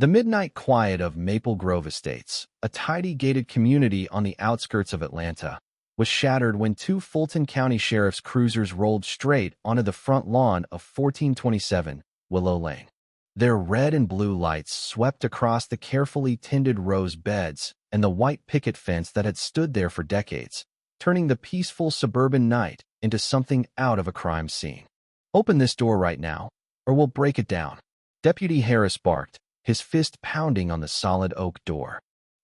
The midnight quiet of Maple Grove Estates, a tidy gated community on the outskirts of Atlanta, was shattered when two Fulton County Sheriff's cruisers rolled straight onto the front lawn of 1427 Willow Lane. Their red and blue lights swept across the carefully tended rose beds and the white picket fence that had stood there for decades, turning the peaceful suburban night into something out of a crime scene. "Open this door right now, or we'll break it down," Deputy Harris barked, his fist pounding on the solid oak door.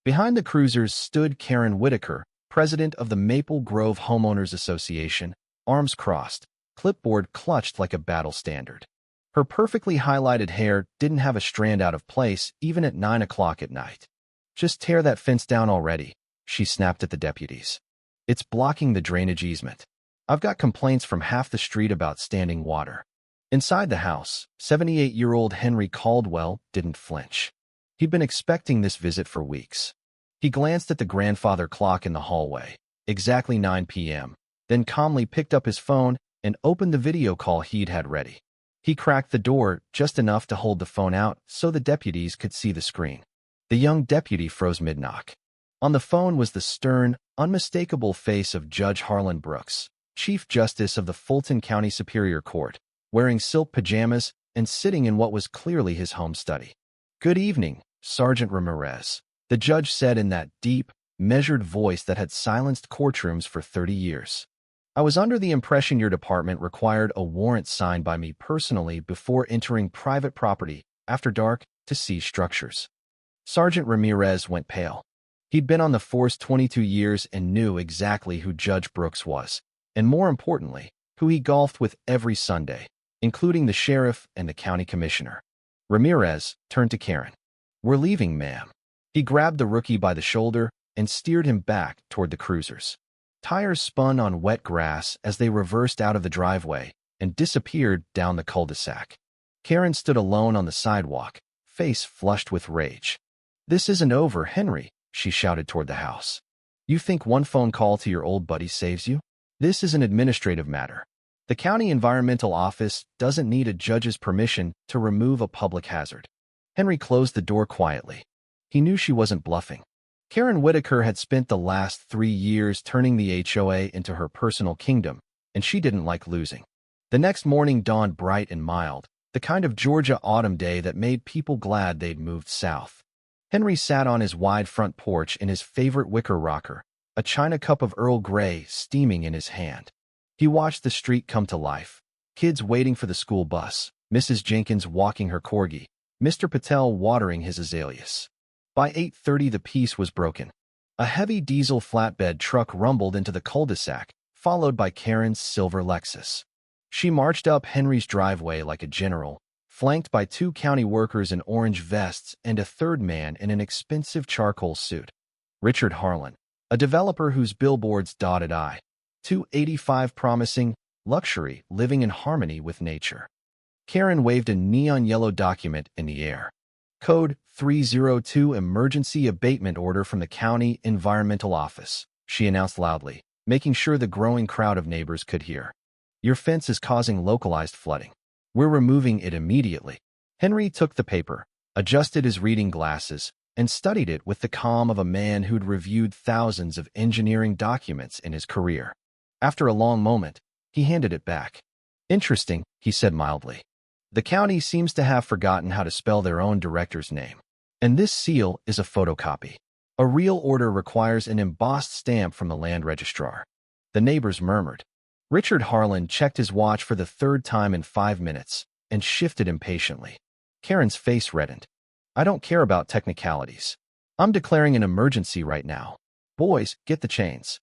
Behind the cruisers stood Karen Whitaker, president of the Maple Grove Homeowners Association, arms crossed, clipboard clutched like a battle standard. Her perfectly highlighted hair didn't have a strand out of place even at 9 o'clock at night. "Just tear that fence down already," she snapped at the deputies. "It's blocking the drainage easement. I've got complaints from half the street about standing water." Inside the house, 78-year-old Henry Caldwell didn't flinch. He'd been expecting this visit for weeks. He glanced at the grandfather clock in the hallway, exactly 9 p.m., then calmly picked up his phone and opened the video call he'd had ready. He cracked the door just enough to hold the phone out so the deputies could see the screen. The young deputy froze mid-knock. On the phone was the stern, unmistakable face of Judge Harlan Brooks, Chief Justice of the Fulton County Superior Court, wearing silk pajamas and sitting in what was clearly his home study. "Good evening, Sergeant Ramirez," the judge said in that deep, measured voice that had silenced courtrooms for 30 years. "I was under the impression your department required a warrant signed by me personally before entering private property after dark to seize structures." Sergeant Ramirez went pale. He'd been on the force 22 years and knew exactly who Judge Brooks was, and more importantly, who he golfed with every Sunday, including the sheriff and the county commissioner. Ramirez turned to Karen. "We're leaving, ma'am." He grabbed the rookie by the shoulder and steered him back toward the cruisers. Tires spun on wet grass as they reversed out of the driveway and disappeared down the cul-de-sac. Karen stood alone on the sidewalk, face flushed with rage. "This isn't over, Henry," she shouted toward the house. "You think one phone call to your old buddy saves you? This is an administrative matter. The county environmental office doesn't need a judge's permission to remove a public hazard." Henry closed the door quietly. He knew she wasn't bluffing. Karen Whitaker had spent the last 3 years turning the HOA into her personal kingdom, and she didn't like losing. The next morning dawned bright and mild, the kind of Georgia autumn day that made people glad they'd moved south. Henry sat on his wide front porch in his favorite wicker rocker, a china cup of Earl Grey steaming in his hand. He watched the street come to life. Kids waiting for the school bus, Mrs. Jenkins walking her corgi, Mr. Patel watering his azaleas. By 8:30 the peace was broken. A heavy diesel flatbed truck rumbled into the cul-de-sac, followed by Karen's silver Lexus. She marched up Henry's driveway like a general, flanked by 2 county workers in orange vests and a third man in an expensive charcoal suit. Richard Harlan, a developer whose billboards dotted I. 285 promising luxury living in harmony with nature. Karen waved a neon yellow document in the air. Code 302 Emergency Abatement Order from the County Environmental Office, she announced loudly, making sure the growing crowd of neighbors could hear. "Your fence is causing localized flooding. We're removing it immediately." Henry took the paper, adjusted his reading glasses, and studied it with the calm of a man who'd reviewed thousands of engineering documents in his career. After a long moment, he handed it back. "Interesting," he said mildly. "The county seems to have forgotten how to spell their own director's name. And this seal is a photocopy. A real order requires an embossed stamp from the land registrar." The neighbors murmured. Richard Harlan checked his watch for the 3rd time in 5 minutes and shifted impatiently. Karen's face reddened. "I don't care about technicalities. I'm declaring an emergency right now. Boys, get the chains."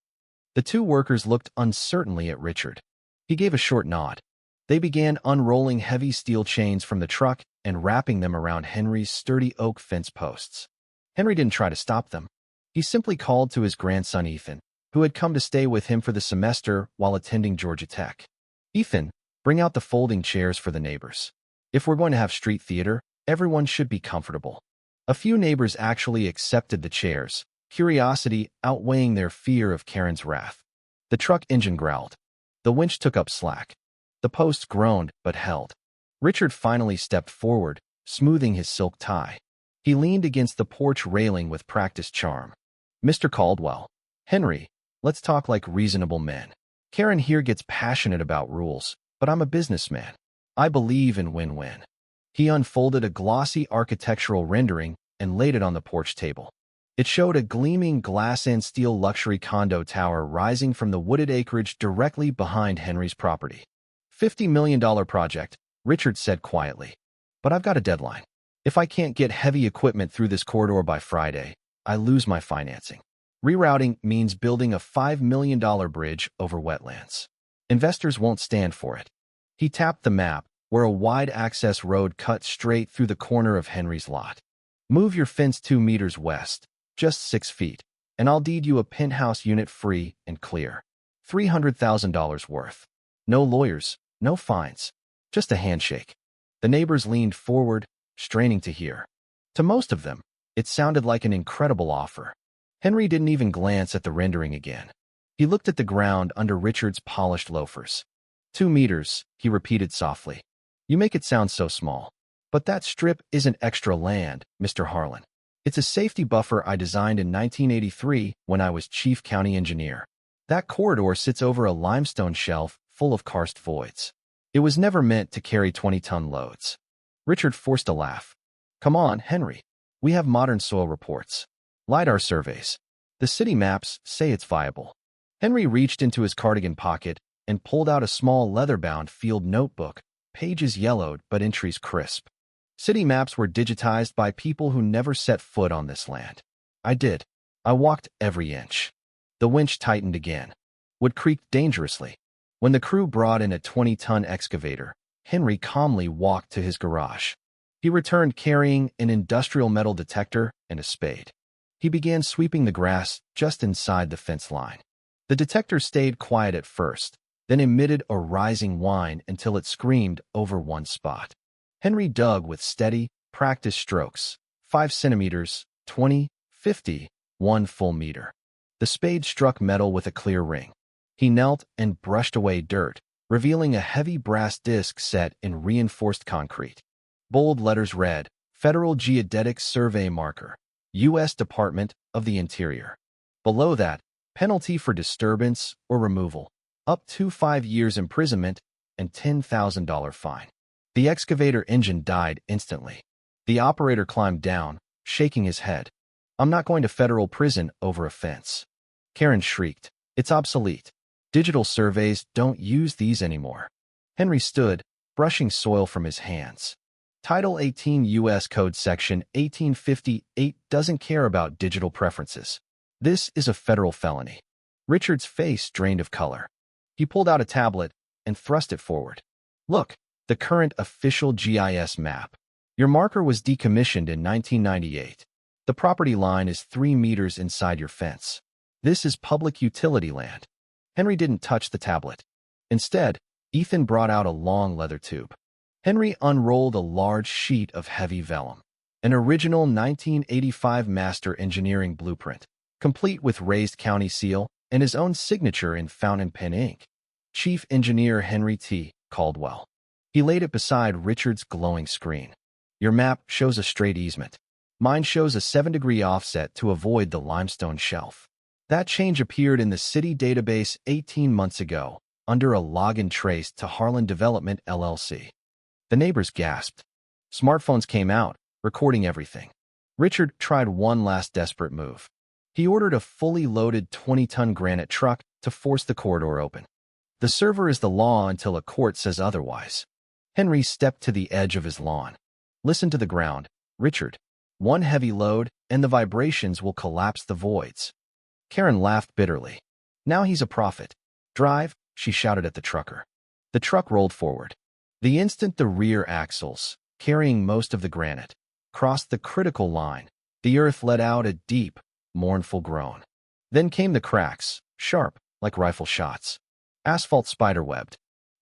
The 2 workers looked uncertainly at Richard. He gave a short nod. They began unrolling heavy steel chains from the truck and wrapping them around Henry's sturdy oak fence posts. Henry didn't try to stop them. He simply called to his grandson Ethan, who had come to stay with him for the semester while attending Georgia Tech. "Ethan, bring out the folding chairs for the neighbors. If we're going to have street theater, everyone should be comfortable." A few neighbors actually accepted the chairs, curiosity outweighing their fear of Karen's wrath. The truck engine growled. The winch took up slack. The posts groaned but held. Richard finally stepped forward, smoothing his silk tie. He leaned against the porch railing with practiced charm. "Mr. Caldwell. Henry, let's talk like reasonable men. Karen here gets passionate about rules, but I'm a businessman. I believe in win-win." He unfolded a glossy architectural rendering and laid it on the porch table. It showed a gleaming glass and steel luxury condo tower rising from the wooded acreage directly behind Henry's property. $50 million project, Richard said quietly. "But I've got a deadline. If I can't get heavy equipment through this corridor by Friday, I lose my financing. Rerouting means building a $5 million bridge over wetlands. Investors won't stand for it." He tapped the map, where a wide access road cut straight through the corner of Henry's lot. "Move your fence 2 meters west, just 6 feet, and I'll deed you a penthouse unit free and clear. $300,000 worth. No lawyers, no fines, just a handshake." The neighbors leaned forward, straining to hear. To most of them, it sounded like an incredible offer. Henry didn't even glance at the rendering again. He looked at the ground under Richard's polished loafers. 2 meters, he repeated softly. "You make it sound so small. But that strip isn't extra land, Mr. Harlan. It's a safety buffer I designed in 1983 when I was chief county engineer. That corridor sits over a limestone shelf full of karst voids. It was never meant to carry 20-ton loads." Richard forced a laugh. "Come on, Henry. We have modern soil reports. LiDAR surveys. The city maps say it's viable." Henry reached into his cardigan pocket and pulled out a small leather-bound field notebook, pages yellowed but entries crisp. City maps were digitized by people who never set foot on this land. "I did. I walked every inch." The winch tightened again. Wood creaked dangerously. When the crew brought in a 20-ton excavator, Henry calmly walked to his garage. He returned carrying an industrial metal detector and a spade. He began sweeping the grass just inside the fence line. The detector stayed quiet at first, then emitted a rising whine until it screamed over one spot. Henry dug with steady, practiced strokes. 5 centimeters, 20, 50, 1 full meter. The spade struck metal with a clear ring. He knelt and brushed away dirt, revealing a heavy brass disc set in reinforced concrete. Bold letters read, "Federal Geodetic Survey Marker, U.S. Department of the Interior." Below that, penalty for disturbance or removal, up to 5 years imprisonment and $10,000 fine. The excavator engine died instantly. The operator climbed down, shaking his head. "I'm not going to federal prison over a fence." Karen shrieked. "It's obsolete. Digital surveys don't use these anymore." Henry stood, brushing soil from his hands. Title 18 U.S. Code Section 1858 doesn't care about digital preferences. This is a federal felony. Richard's face drained of color. He pulled out a tablet and thrust it forward. "Look, the current official GIS map. Your marker was decommissioned in 1998. The property line is 3 meters inside your fence. This is public utility land." Henry didn't touch the tablet. Instead, Ethan brought out a long leather tube. Henry unrolled a large sheet of heavy vellum, an original 1985 master engineering blueprint, complete with raised county seal and his own signature in fountain pen ink. Chief Engineer Henry T. Caldwell. He laid it beside Richard's glowing screen. "Your map shows a straight easement. Mine shows a 7-degree offset to avoid the limestone shelf. That change appeared in the city database 18 months ago, under a login trace to Harlan Development, LLC." The neighbors gasped. Smartphones came out, recording everything. Richard tried one last desperate move. He ordered a fully loaded 20-ton granite truck to force the corridor open. The server is the law until a court says otherwise. Henry stepped to the edge of his lawn. "Listen to the ground, Richard. One heavy load, and the vibrations will collapse the voids." Karen laughed bitterly. "Now he's a prophet." "Drive," she shouted at the trucker. The truck rolled forward. The instant the rear axles, carrying most of the granite, crossed the critical line, the earth let out a deep, mournful groan. Then came the cracks, sharp, like rifle shots. Asphalt spiderwebbed.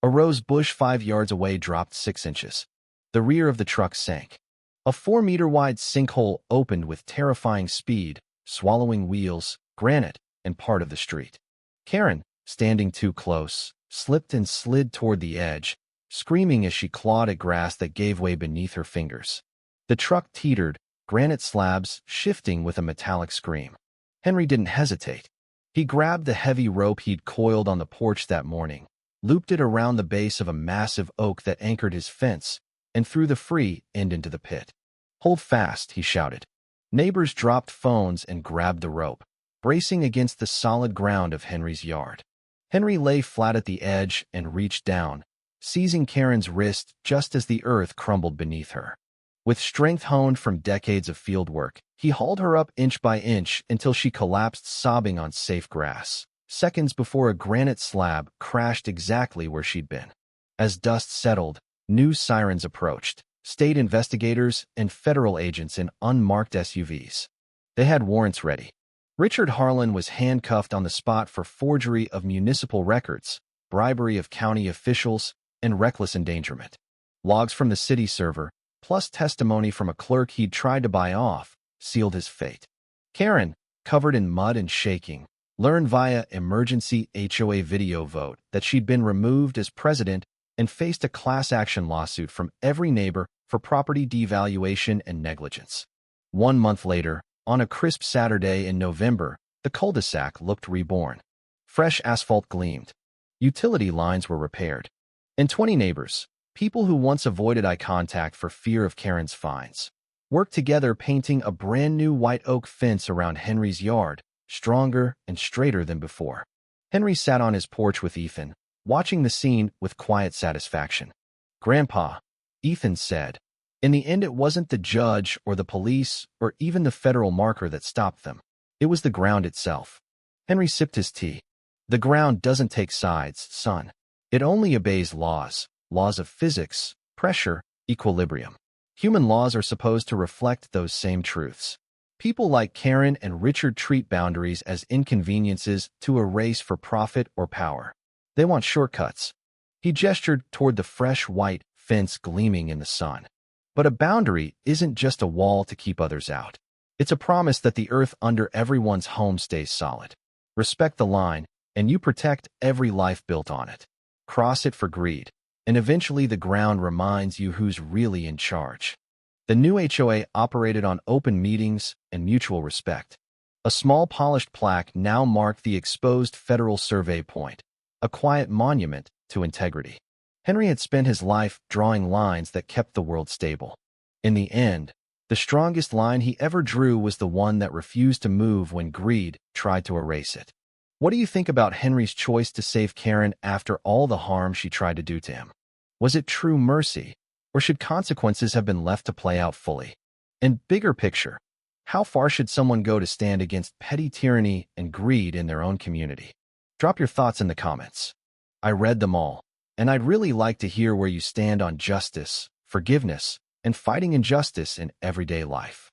A rose bush 5 yards away dropped 6 inches. The rear of the truck sank. A 4-meter-wide sinkhole opened with terrifying speed, swallowing wheels, granite, and part of the street. Karen, standing too close, slipped and slid toward the edge, screaming as she clawed at grass that gave way beneath her fingers. The truck teetered, granite slabs shifting with a metallic scream. Henry didn't hesitate. He grabbed the heavy rope he'd coiled on the porch that morning, looped it around the base of a massive oak that anchored his fence, and threw the free end into the pit. "Hold fast," he shouted. Neighbors dropped phones and grabbed the rope, bracing against the solid ground of Henry's yard. Henry lay flat at the edge and reached down, seizing Karen's wrist just as the earth crumbled beneath her. With strength honed from decades of field work, he hauled her up inch by inch until she collapsed sobbing on safe grass, seconds before a granite slab crashed exactly where she'd been. As dust settled, news sirens approached, state investigators and federal agents in unmarked SUVs. They had warrants ready. Richard Harlan was handcuffed on the spot for forgery of municipal records, bribery of county officials, and reckless endangerment. Logs from the city server, plus testimony from a clerk he'd tried to buy off, sealed his fate. Karen, covered in mud and shaking, learned via emergency HOA video vote that she'd been removed as president and faced a class-action lawsuit from every neighbor for property devaluation and negligence. 1 month later, on a crisp Saturday in November, the cul-de-sac looked reborn. Fresh asphalt gleamed. Utility lines were repaired. And 20 neighbors, people who once avoided eye contact for fear of Karen's fines, worked together painting a brand-new white oak fence around Henry's yard, stronger and straighter than before. Henry sat on his porch with Ethan, watching the scene with quiet satisfaction. "Grandpa," Ethan said, "in the end it wasn't the judge or the police or even the federal marker that stopped them. It was the ground itself." Henry sipped his tea. "The ground doesn't take sides, son. It only obeys laws of physics, pressure, equilibrium. Human laws are supposed to reflect those same truths. People like Karen and Richard treat boundaries as inconveniences to a race for profit or power. They want shortcuts." He gestured toward the fresh white fence gleaming in the sun. "But a boundary isn't just a wall to keep others out. It's a promise that the earth under everyone's home stays solid. Respect the line, and you protect every life built on it. Cross it for greed, and eventually the ground reminds you who's really in charge." The new HOA operated on open meetings and mutual respect. A small polished plaque now marked the exposed federal survey point, a quiet monument to integrity. Henry had spent his life drawing lines that kept the world stable. In the end, the strongest line he ever drew was the one that refused to move when greed tried to erase it. What do you think about Henry's choice to save Karen after all the harm she tried to do to him? Was it true mercy, or should consequences have been left to play out fully? And bigger picture, how far should someone go to stand against petty tyranny and greed in their own community? Drop your thoughts in the comments. I read them all, and I'd really like to hear where you stand on justice, forgiveness, and fighting injustice in everyday life.